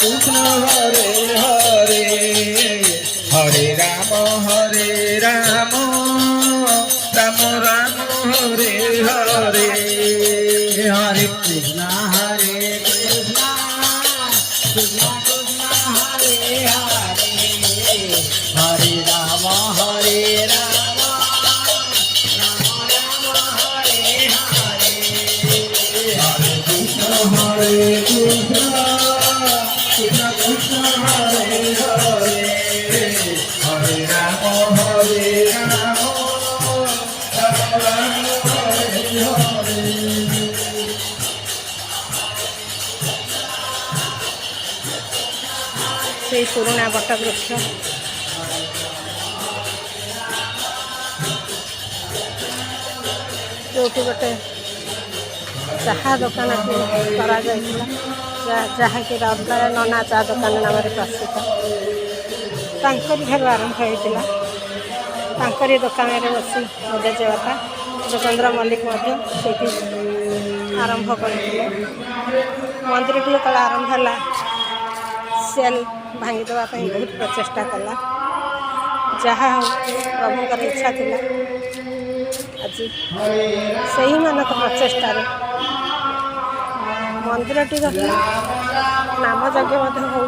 कृष्ण हरे हरे हरे राम राम राम हरे हरे हरे कृष्ण हरे कृष्ण कृष्ण कृष्ण हरे हरे हरे राम राम राम हरे हरे हरे कृष्ण हरे कृष्ण कृष्ण कृष्ण हरे हरे हरे राम राम राम हरे हरे। से पुराणा बटवृक्ष जो गोटे चाहा दुकान जहाँकि रविवार नना चा दुकान नाम प्रसिद्ध ठार आरंभ होता दुकान में बसी मो जेजेबापा जोगेन्द्र मल्लिक से आरंभ करते मंदिर को कल आरंभ है सेल भांगीदेवाई बहुत प्रचेषा कला जहाँ प्रभुंर इच्छा थिला आज से ही मानक प्रचेषा मंदिर नाम यज्ञ हो